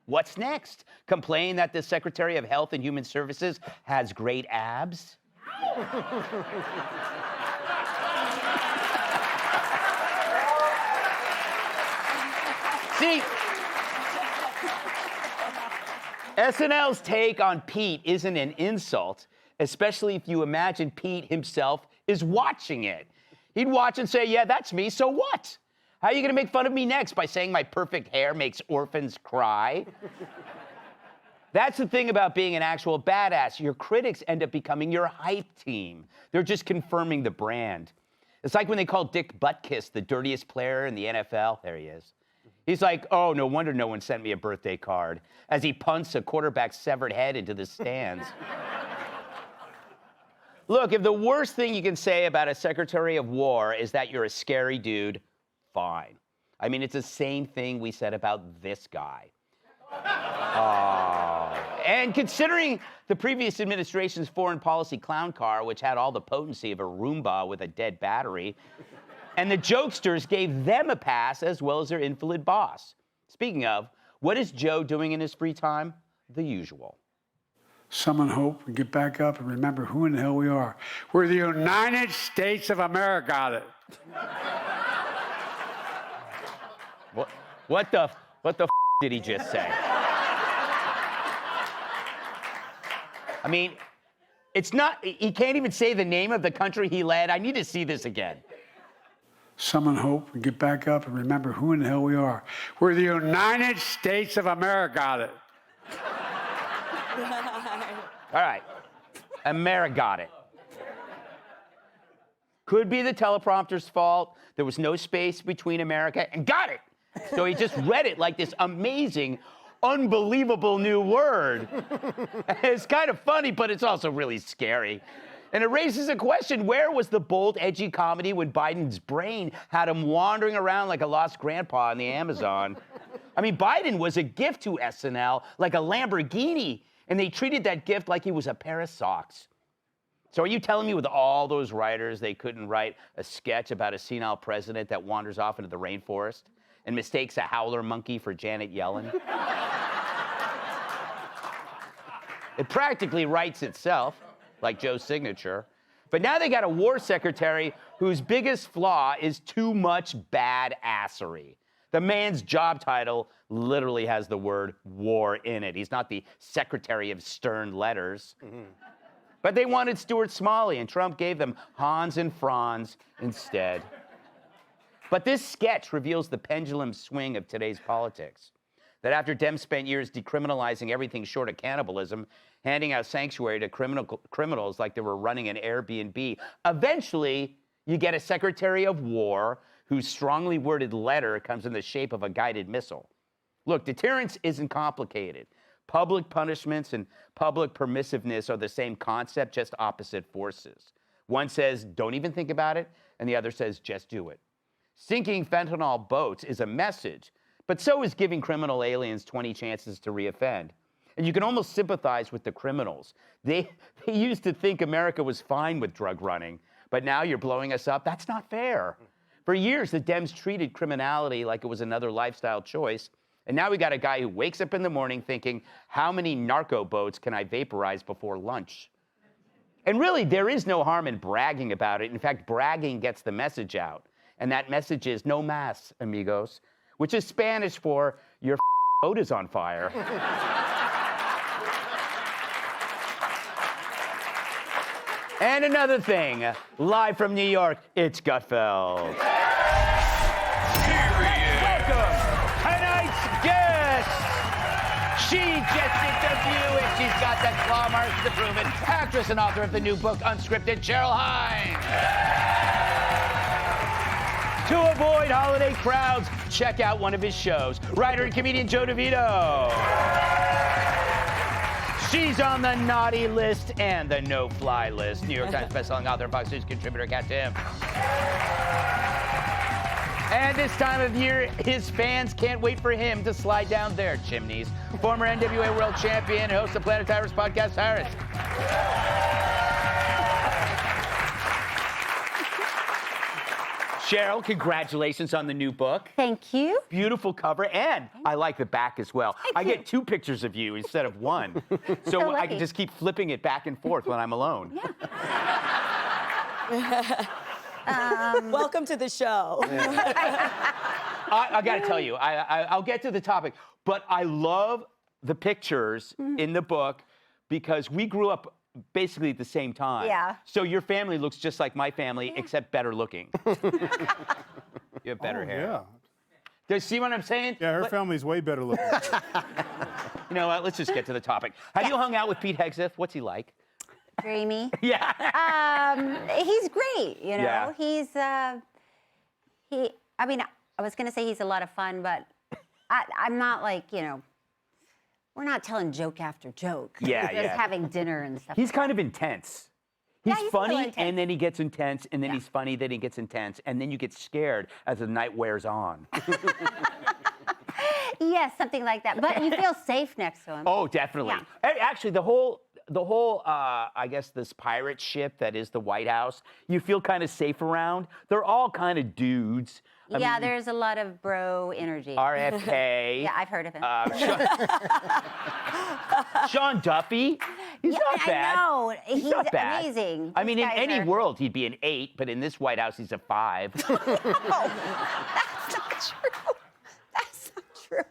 What's next? Complain that the Secretary of Health and Human Services has great abs? See, SNL's take on Pete isn't an insult, especially if you imagine Pete himself is watching it. He'd watch and say, yeah, that's me, so what? How are you gonna make fun of me next? By saying my perfect hair makes orphans cry? That's the thing about being an actual badass. Your critics end up becoming your hype team. They're just confirming the brand. It's like when they called Dick Butkus the dirtiest player in the NFL. There he is. He's like, oh, no wonder no one sent me a birthday card, as he punts a quarterback's severed head into the stands. Look, if the worst thing you can say about a Secretary of War is that you're a scary dude, fine. I mean, it's the same thing we said about this guy. And considering the previous administration's foreign policy clown car, which had all the potency of a Roomba with a dead battery, and the jokesters gave them a pass as well as their invalid boss. Speaking of, what is Joe doing in his free time? The usual. Summon hope and get back up and remember who in the hell we are. We're the United States of America. What the f did he just say? I mean, it's not, he can't even say the name of the country he led. I need to see this again. Summon hope and get back up and remember who in the hell we are. We're the United States of America. All right, America got it. Could be the teleprompter's fault. There was no space between America and got it. So he just read it like this amazing, unbelievable new word. It's kind of funny, but it's also really scary. And it raises a question, where was the bold, edgy comedy when Biden's brain had him wandering around like a lost grandpa in the Amazon? I mean, Biden was a gift to SNL, like a Lamborghini, and they treated that gift like he was a pair of socks. So are you telling me with all those writers, they couldn't write a sketch about a senile president that wanders off into the rainforest and mistakes a howler monkey for Janet Yellen? It practically writes itself, like Joe's signature. But now they got a war secretary whose biggest flaw is too much badassery. The man's job title literally has the word war in it. He's not the secretary of stern letters. But they wanted Stuart Smalley, and Trump gave them Hans and Franz instead. But this sketch reveals the pendulum swing of today's politics. That after Dems spent years decriminalizing everything short of cannibalism, handing out sanctuary to criminals like they were running an Airbnb, eventually you get a Secretary of War whose strongly worded letter comes in the shape of a guided missile. Look, deterrence isn't complicated. Public punishments and public permissiveness are the same concept, just opposite forces. One says, don't even think about it, and the other says, just do it. Sinking fentanyl boats is a message, but so is giving criminal aliens 20 chances to reoffend. And you can almost sympathize with the criminals. They used to think America was fine with drug running, but now you're blowing us up. That's not fair. For years, the Dems treated criminality like it was another lifestyle choice. And now we got a guy who wakes up in the morning thinking, how many narco boats can I vaporize before lunch? And really, there is no harm in bragging about it. In fact, bragging gets the message out. And that message is no más, amigos, which is Spanish for your boat is on fire. And another thing, live from New York, it's Gutfeld. Welcome, tonight's guest. She just did the View, and she's got the claw marks to prove it. Actress and author of the new book, Unscripted, Cheryl Hines. To avoid holiday crowds, check out one of his shows. Writer and comedian Joe DeVito. She's on the naughty list and the no-fly list. New York Times bestselling author, Fox News contributor, Kat Tim. And this time of year, his fans can't wait for him to slide down their chimneys. Former NWA World Champion, host of Planet Tyrus podcast, Tyrus. Cheryl, congratulations on the new book. Thank you. Beautiful cover, and I like the back as well. I get 2 pictures of you instead of 1. So I lucky. can just keep flipping it back and forth when I'm alone. Yeah. Welcome to the show. I got to tell you, I'll get to the topic, but I love the pictures in the book because we grew up basically at the same time. Yeah. So your family looks just like my family, except better looking. You have better hair. Yeah. Do you see what I'm saying? Yeah, her family's way better looking. You know what? Let's just get to the topic. Have you hung out with Pete Hegseth? What's he like? Dreamy. Yeah. He's great, you know. Yeah. He's I mean, I was gonna say he's a lot of fun, but I'm not like, you know, we're not telling joke after joke. Yeah, Just yeah. having dinner and stuff. He's kind of intense. He's Yeah, he's a little funny, intense. and then he gets intense, and then Yeah. he's funny, then he gets intense, and then you get scared as the night wears on. Yes, something like that. But you feel safe next to him. Oh, definitely. Yeah. Actually, the whole I guess this pirate ship that is the White House, you feel kind of safe around. They're all kind of dudes. I Yeah, mean, there's a lot of bro energy. RFK. Yeah, I've heard of him. Sean Duffy. He's Yeah, not bad. I know. He's not bad. amazing. I These mean, in guys any are- world, he'd be an 8, but in this White House, he's a 5. That's not true. That's not true.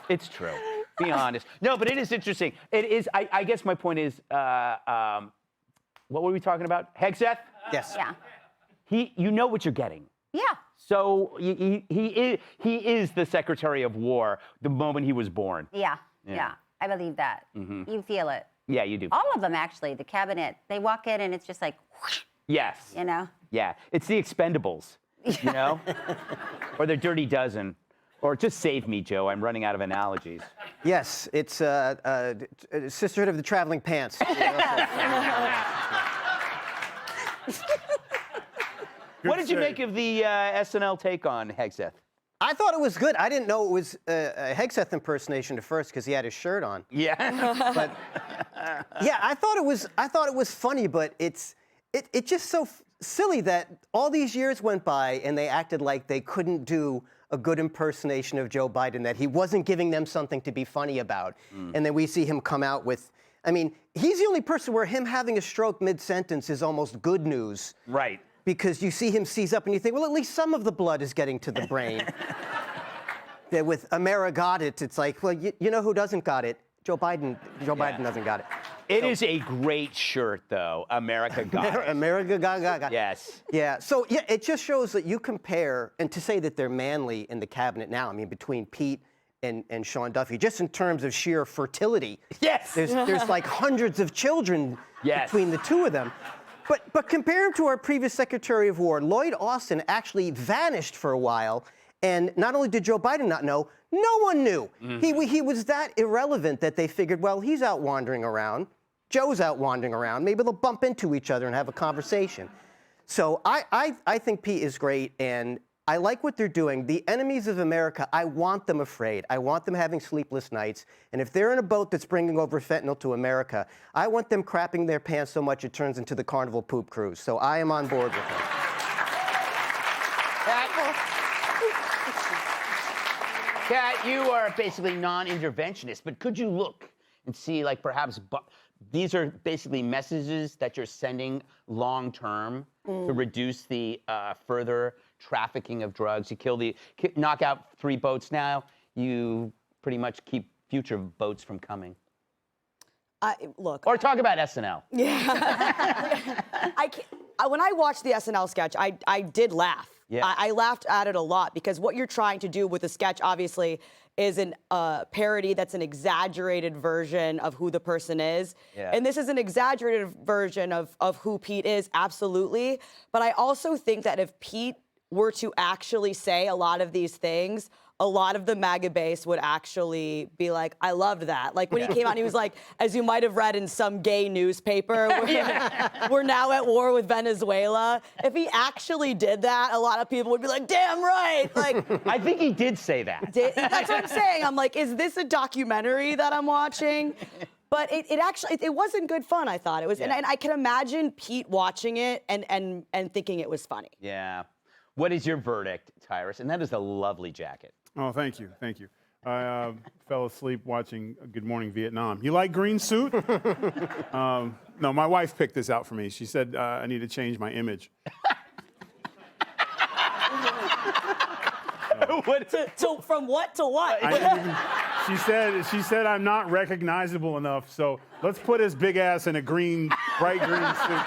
It's true. Be honest. No, but it is interesting. It is. I guess my point is, what were we talking about? Hegseth. Yes. Yeah. You know what you're getting. Yeah. So he is the Secretary of War the moment he was born. Yeah. Yeah. Yeah. I believe that. You feel it. Yeah, you do. All of them, actually. The cabinet. They walk in and it's just like, whoosh, Yes. you know. Yeah. It's the Expendables. You know, or the Dirty Dozen, or just save me, Joe. I'm running out of analogies. Yes, it's Sisterhood of the Traveling Pants. What did you save. make of the SNL take on Hegseth? I thought it was good. I didn't know it was a Hegseth impersonation at first because he had his shirt on. Yeah. But yeah, I thought it was funny, but it's just so silly that all these years went by and they acted like they couldn't do a good impersonation of Joe Biden, that he wasn't giving them something to be funny about. And then we see him come out with, I mean, he's the only person where him having a stroke mid-sentence is almost good news. Right. Because you see him seize up and you think, well, at least some of the blood is getting to the brain. That with America got it, it's like, well, you know who doesn't got it? Joe Biden. Joe Biden doesn't got it. It is a great shirt, though. America got it. America got. Yes. Yeah. So yeah, it just shows that you compare, and to say that they're manly in the cabinet now. I mean, between Pete and Sean Duffy, just in terms of sheer fertility. Yes. There's like hundreds of children Yes. between the two of them. But compare him to our previous Secretary of War, Lloyd Austin actually vanished for a while, and not only did Joe Biden not know, no one knew. He was that irrelevant that they figured, well, he's out wandering around, Joe's out wandering around, maybe they'll bump into each other and have a conversation. So I think Pete is great, and I like what they're doing. The enemies of America, I want them afraid. I want them having sleepless nights. And if they're in a boat that's bringing over fentanyl to America, I want them crapping their pants so much it turns into the Carnival Poop Cruise. So I am on board with them. Kat, you are basically non-interventionist, but could you look and see, like, perhaps these are basically messages that you're sending long-term to reduce the further trafficking of drugs? You knock out 3 boats now, you pretty much keep future boats from coming. Look, Or talk about SNL. when I watched the SNL sketch, I did laugh. Yeah. I laughed at it a lot because what you're trying to do with the sketch, obviously, is a parody that's an exaggerated version of who the person is. Yeah. And this is an exaggerated version of who Pete is, absolutely. But I also think that if Pete were to actually say a lot of these things, a lot of the MAGA base would actually be like, I loved that. Like when he came out, he was like, as you might have read in some gay newspaper, we're now at war with Venezuela. If he actually did that, a lot of people would be like, damn right. Like, I think he did say that. that's what I'm saying. I'm like, is this a documentary that I'm watching? But it actually wasn't good fun. I thought it was, and I can imagine Pete watching it and thinking it was funny. Yeah. What is your verdict, Tyrus? And that is a lovely jacket. Oh, thank you. I fell asleep watching Good Morning Vietnam. You like green suit? No, my wife picked this out for me. She said I need to change my image. So from what to what? She said I'm not recognizable enough, so let's put his big ass in a bright green suit.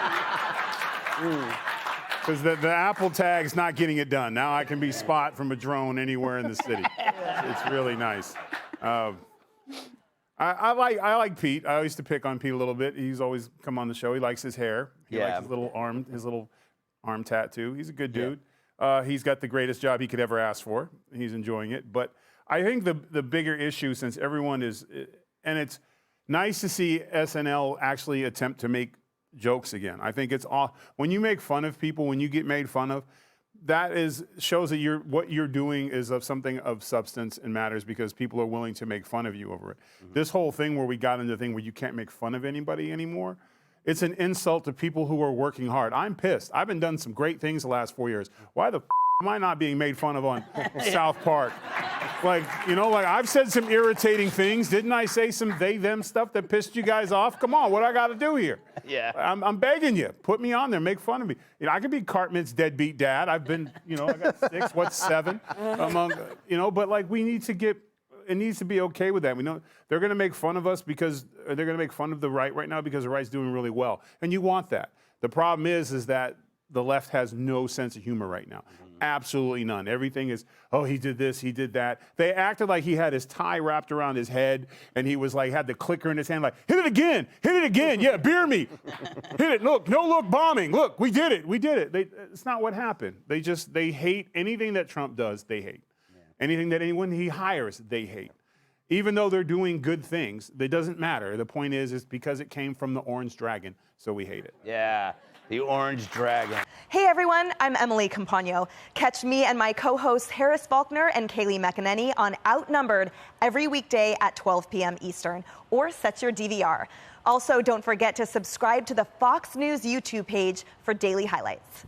Because the Apple tag's not getting it done. Now I can be spot from a drone anywhere in the city. It's really nice. I like Pete. I used to pick on Pete a little bit. He's always come on the show. He likes his hair. He likes his little arm tattoo. He's a good dude. He's got the greatest job he could ever ask for. He's enjoying it. But I think the bigger issue, since everyone is, and it's nice to see SNL actually attempt to make jokes again. I think it's all, when you make fun of people, when you get made fun of, that shows that what you're doing is of something of substance and matters, because people are willing to make fun of you over it. Mm-hmm. This whole thing where we got into the thing where you can't make fun of anybody anymore, it's an insult to people who are working hard. I'm pissed. I've been done some great things the last 4 years. Why the am I not being made fun of on South Park? Like I've said some irritating things. Didn't I say some they, them stuff that pissed you guys off? Come on, what I got to do here? Yeah. I'm begging you. Put me on there. Make fun of me. I could be Cartman's deadbeat dad. I've been, I got 6, what's 7? But like we need to get, it needs to be okay with that. We know they're going to make fun of us because they're going to make fun of the right now because the right's doing really well. And you want that. The problem is that the left has no sense of humor right now. Absolutely none. Everything is, oh, he did this, he did that. They acted like he had his tie wrapped around his head and he was like, had the clicker in his hand, like, hit it again. Yeah, beer me. Hit it, look, no look bombing. Look, we did it. It's not what happened. They hate anything that Trump does, they hate. Yeah. Anything that anyone he hires, they hate. Even though they're doing good things, it doesn't matter. The point is because it came from the orange dragon, so we hate it. Yeah. The orange dragon. Hey everyone, I'm Emily Campagno. Catch me and my co-hosts Harris Faulkner and Kaylee McEnany on Outnumbered every weekday at 12 p.m. Eastern, or set your DVR. Also, don't forget to subscribe to the Fox News YouTube page for daily highlights.